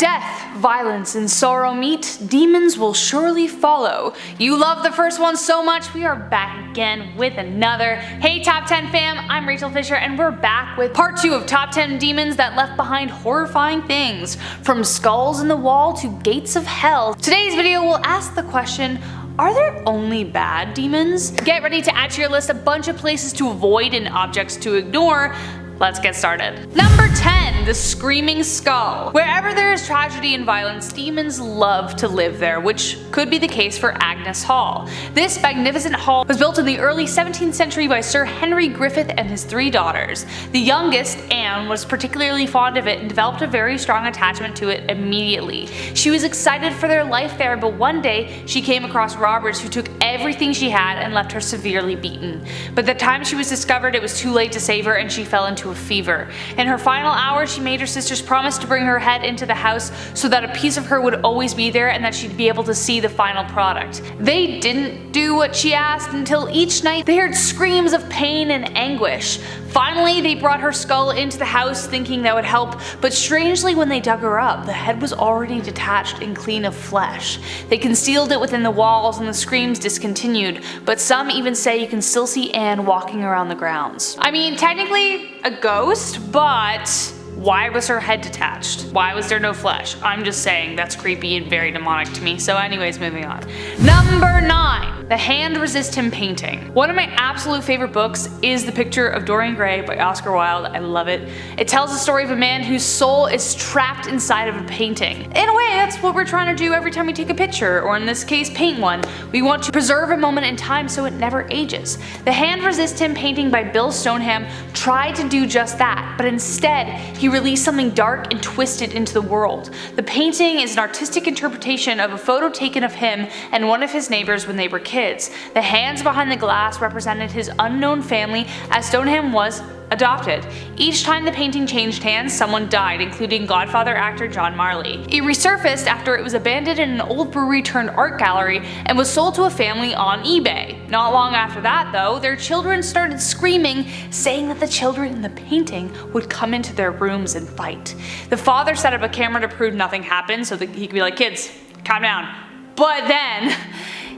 death, violence, and sorrow meet, demons will surely follow. You love the first one so much, we are back again with another. Hey Top 10 fam, I'm Rachel Fisher and we're back with part 2 of Top 10 Demons That Left Behind Horrifying Things. From skulls in the wall to gates of hell. Today's video will ask the question, are there only bad demons? Get ready to add to your list a bunch of places to avoid and objects to ignore. Let's get started. Number 10, the Screaming Skull. Wherever there is tragedy and violence, demons love to live there, which could be the case for Agnes Hall. This magnificent hall was built in the early 17th century by Sir Henry Griffith and his 3 daughters. The youngest, Anne, was particularly fond of it and developed a very strong attachment to it immediately. She was excited for their life there, but one day she came across robbers who took everything she had and left her severely beaten. By the time she was discovered, it was too late to save her and she fell into a fever. In her final hours, she made her sisters promise to bring her head into the house so that a piece of her would always be there and that she'd be able to see the final product. They didn't do what she asked until each night they heard screams of pain and anguish. Finally, they brought her skull into the house thinking that would help, but strangely when they dug her up, the head was already detached and clean of flesh. They concealed it within the walls and the screams discontinued, but some even say you can still see Anne walking around the grounds. I mean, technically a ghost, but why was her head detached? Why was there no flesh? I'm just saying that's creepy and very demonic to me. So anyways, moving on. Number 9. The Hand Resist Him Painting. One of my absolute favorite books is The Picture of Dorian Gray by Oscar Wilde. I love it. It tells the story of a man whose soul is trapped inside of a painting. In a way, that's what we're trying to do every time we take a picture, or in this case, paint one. We want to preserve a moment in time so it never ages. The Hand Resist Him painting by Bill Stoneham tried to do just that, but instead, he released something dark and twisted into the world. The painting is an artistic interpretation of a photo taken of him and one of his neighbors when they were kids. The hands behind the glass represented his unknown family, as Stoneham was adopted. Each time the painting changed hands, someone died, including Godfather actor John Marley. It resurfaced after it was abandoned in an old brewery turned art gallery and was sold to a family on eBay. Not long after that though, their children started screaming, saying that the children in the painting would come into their rooms and fight. The father set up a camera to prove nothing happened so that he could be like, kids, calm down. But then,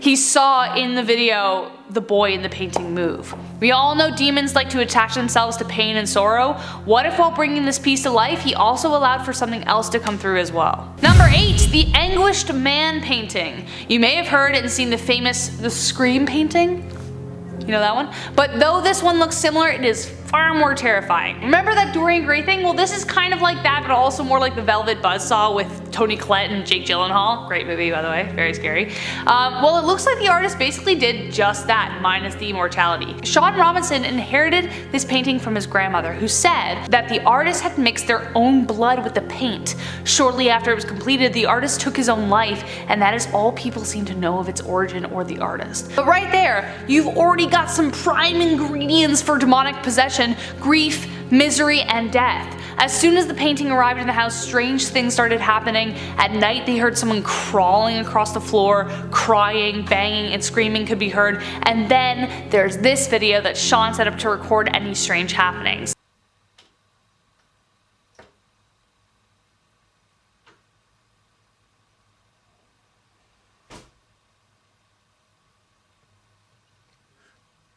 he saw in the video the boy in the painting move. We all know demons like to attach themselves to pain and sorrow. What if while bringing this piece to life, he also allowed for something else to come through as well? Number 8, the Anguished Man Painting. You may have heard and seen the famous The Scream painting. You know that one? But though this one looks similar, it is far more terrifying. Remember that Dorian Gray thing? Well, this is kind of like that, but also more like the Velvet Buzzsaw with Toni Collette and Jake Gyllenhaal. Great movie, by the way, very scary. Well, it looks like the artist basically did just that, minus the immortality. Sean Robinson inherited this painting from his grandmother, who said that the artist had mixed their own blood with the paint. Shortly after it was completed, the artist took his own life, and that is all people seem to know of its origin or the artist. But right there, you've already got some prime ingredients for demonic possession: grief, misery, and death. As soon as the painting arrived in the house, strange things started happening. At night, they heard someone crawling across the floor, crying, banging, and screaming could be heard. And then there's this video that Sean set up to record any strange happenings.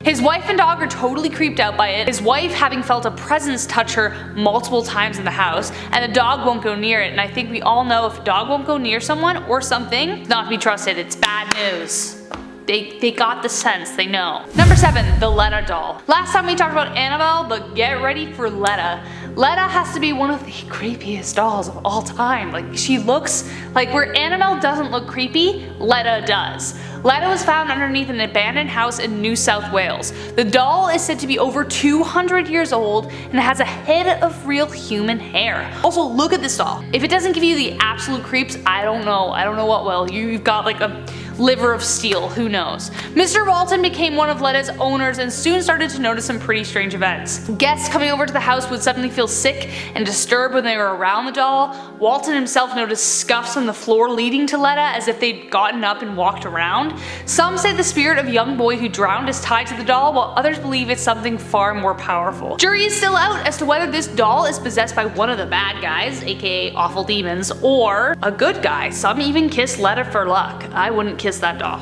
His wife and dog are totally creeped out by it, his wife having felt a presence touch her multiple times in the house, and the dog won't go near it. And I think we all know if a dog won't go near someone or something, not to be trusted. It's bad news. They got the sense, they know. Number 7, the Letta Doll. Last time we talked about Annabelle, but get ready for Letta. Letta has to be one of the creepiest dolls of all time. Like, she looks like where Annabelle doesn't look creepy, Letta does. Letta was found underneath an abandoned house in New South Wales. The doll is said to be over 200 years old and has a head of real human hair. Also, look at this doll. If it doesn't give you the absolute creeps, I don't know what will. You've got like a liver of steel, who knows. Mr. Walton became one of Letta's owners and soon started to notice some pretty strange events. Guests coming over to the house would suddenly feel sick and disturbed when they were around the doll. Walton himself noticed scuffs on the floor leading to Letta as if they'd gotten up and walked around. Some say the spirit of a young boy who drowned is tied to the doll, while others believe it's something far more powerful. Jury is still out as to whether this doll is possessed by one of the bad guys, aka awful demons, or a good guy. Some even kiss Letta for luck. I wouldn't kiss that doll.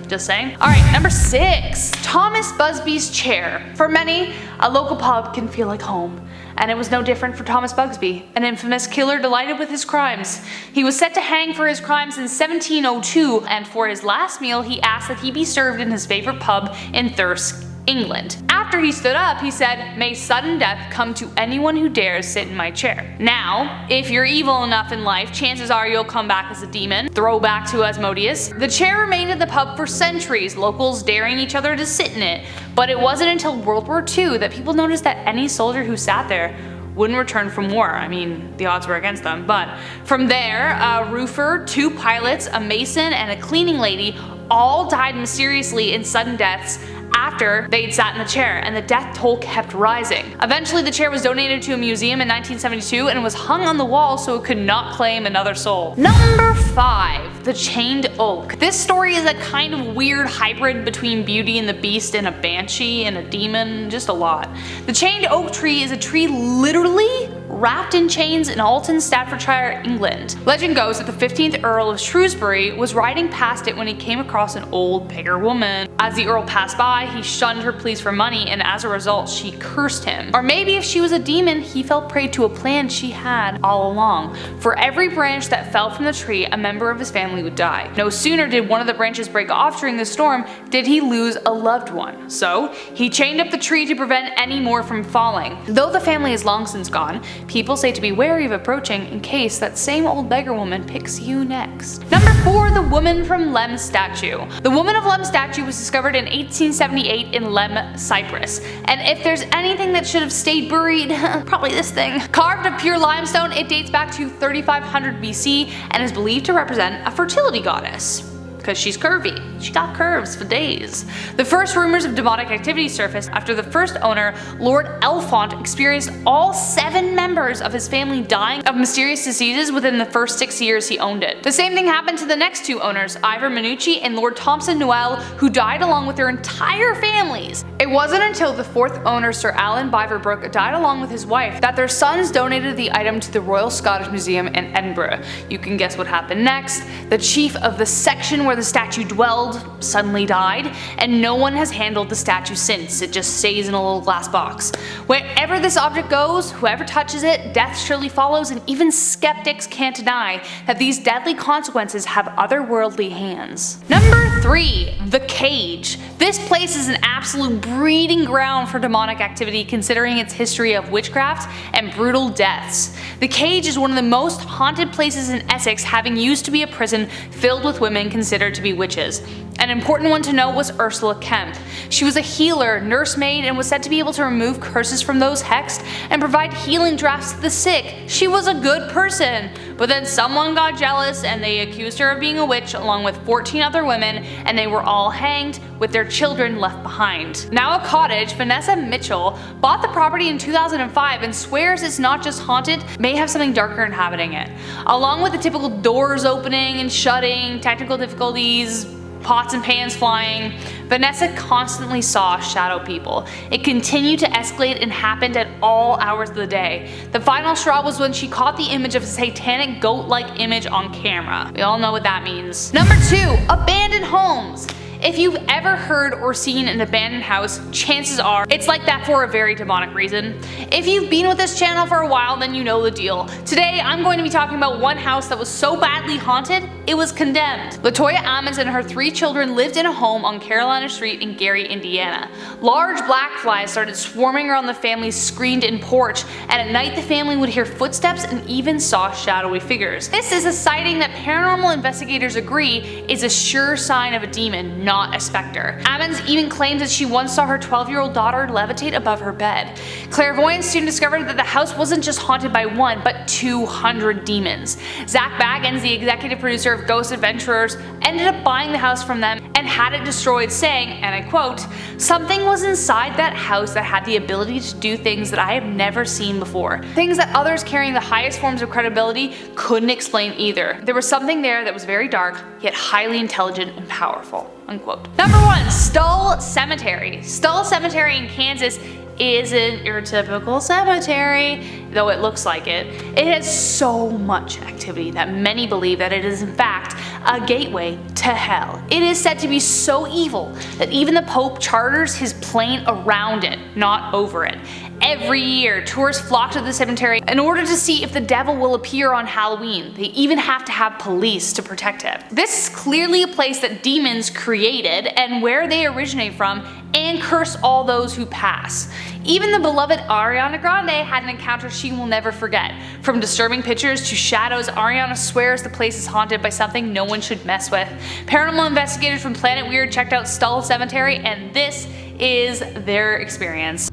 Just saying. Alright, number 6. Thomas Busby's chair. For many, a local pub can feel like home. And it was no different for Thomas Busby, an infamous killer delighted with his crimes. He was set to hang for his crimes in 1702, and for his last meal he asked that he be served in his favorite pub in Thirsk, England. After he stood up, he said, "May sudden death come to anyone who dares sit in my chair." Now, if you're evil enough in life, chances are you'll come back as a demon. Throwback to Asmodeus. The chair remained in the pub for centuries, locals daring each other to sit in it. But it wasn't until World War II that people noticed that any soldier who sat there wouldn't return from war. I mean, the odds were against them. But from there, a roofer, 2 pilots, a mason, and a cleaning lady all died mysteriously in sudden deaths after they'd sat in the chair, and the death toll kept rising. Eventually the chair was donated to a museum in 1972 and was hung on the wall so it could not claim another soul. Number 5. The Chained Oak. This story is a kind of weird hybrid between Beauty and the Beast and a banshee and a demon, just a lot. The Chained Oak tree is a tree literally wrapped in chains in Alton, Staffordshire, England. Legend goes that the 15th Earl of Shrewsbury was riding past it when he came across an old beggar woman. As the Earl passed by, he shunned her pleas for money, and as a result she cursed him. Or maybe if she was a demon, he fell prey to a plan she had all along. For every branch that fell from the tree, a member of his family would die. No sooner did one of the branches break off during the storm did he lose a loved one. So he chained up the tree to prevent any more from falling. Though the family is long since gone, people say to be wary of approaching in case that same old beggar woman picks you next. Number 4. The Woman from Lemb Statue. The Woman of Lemb Statue was discovered in 1878 in Lemb, Cyprus. And if there's anything that should have stayed buried, probably this thing. Carved of pure limestone, it dates back to 3500 BC and is believed to represent a fertility goddess. Because she's curvy. She got curves for days. The first rumors of demonic activity surfaced after the first owner, Lord Elfont, experienced all 7 members of his family dying of mysterious diseases within the first 6 years he owned it. The same thing happened to the next 2 owners, Ivor Minucci and Lord Thompson Noel, who died along with their entire families. It wasn't until the 4th owner, Sir Alan Biverbrook, died along with his wife that their sons donated the item to the Royal Scottish Museum in Edinburgh. You can guess what happened next. The chief of the section where the statue dwelled suddenly died, and no one has handled the statue since. It just stays in a little glass box. Wherever this object goes, whoever touches it, death surely follows, and even skeptics can't deny that these deadly consequences have otherworldly hands. Number 3. The Cage. This place is an absolute breeding ground for demonic activity considering its history of witchcraft and brutal deaths. The Cage is one of the most haunted places in Essex, having used to be a prison filled with women considered to be witches. An important one to note was Ursula Kemp. She was a healer, nursemaid, and was said to be able to remove curses from those hexed and provide healing drafts to the sick. She was a good person. But then someone got jealous and they accused her of being a witch along with 14 other women, and they were all hanged with their children left behind. Now a cottage, Vanessa Mitchell bought the property in 2005 and swears it's not just haunted, may have something darker inhabiting it. Along with the typical doors opening and shutting, technical difficulties, pots and pans flying, Vanessa constantly saw shadow people. It continued to escalate and happened at all hours of the day. The final straw was when she caught the image of a satanic goat-like image on camera. We all know what that means. Number 2. Abandoned homes. If you've ever heard or seen an abandoned house, chances are it's like that for a very demonic reason. If you've been with this channel for a while, then you know the deal. Today I'm going to be talking about one house that was so badly haunted, it was condemned. Latoya Ammons and her 3 children lived in a home on Carolina Street in Gary, Indiana. Large black flies started swarming around the family's screened-in porch, and at night the family would hear footsteps and even saw shadowy figures. This is a sighting that paranormal investigators agree is a sure sign of a demon, not a specter. Ammons even claims that she once saw her 12-year-old daughter levitate above her bed. Clairvoyants soon discovered that the house wasn't just haunted by one, but 200 demons. Zach Baggins, the executive producer of Ghost Adventurers, ended up buying the house from them and had it destroyed, saying, and I quote, "Something was inside that house that had the ability to do things that I have never seen before. Things that others carrying the highest forms of credibility couldn't explain either. There was something there that was very dark, yet highly intelligent and powerful." Unquote. Number 1. Stull Cemetery. Stull Cemetery in Kansas isn't your typical cemetery, though it looks like it. It has so much activity that many believe that it is in fact a gateway to hell. It is said to be so evil that even the Pope charters his plane around it, not over it. Every year, tourists flock to the cemetery in order to see if the devil will appear on Halloween. They even have to have police to protect him. This is clearly a place that demons created and where they originate from, and curse all those who pass. Even the beloved Ariana Grande had an encounter she will never forget. From disturbing pictures to shadows, Ariana swears the place is haunted by something no one should mess with. Paranormal investigators from Planet Weird checked out Stull Cemetery, and this is their experience.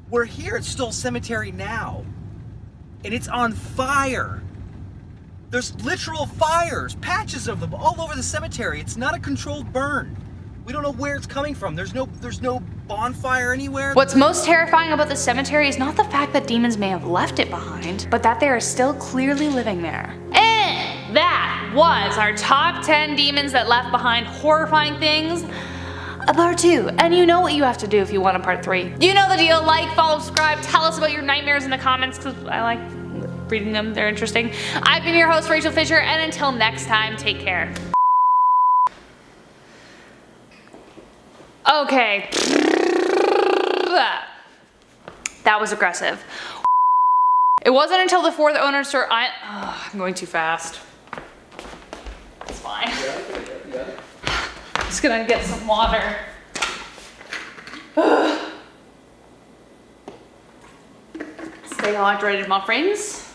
We're here at Stull Cemetery now, and it's on fire. There's literal fires, patches of them all over the cemetery. It's not a controlled burn. We don't know where it's coming from. There's no bonfire anywhere. What's most terrifying about the cemetery is not the fact that demons may have left it behind, but that they are still clearly living there. And that was our top 10 demons that left behind horrifying things. A part 2, and you know what you have to do if you want a part 3. You know the deal. Like, follow, subscribe, tell us about your nightmares in the comments because I like reading them, they're interesting. I've been your host, Rachel Fisher, and until next time, take care. Okay. That was aggressive. It wasn't until the 4th owner started. I'm going too fast. It's fine. I'm just gonna get some water. Stay hydrated, my friends.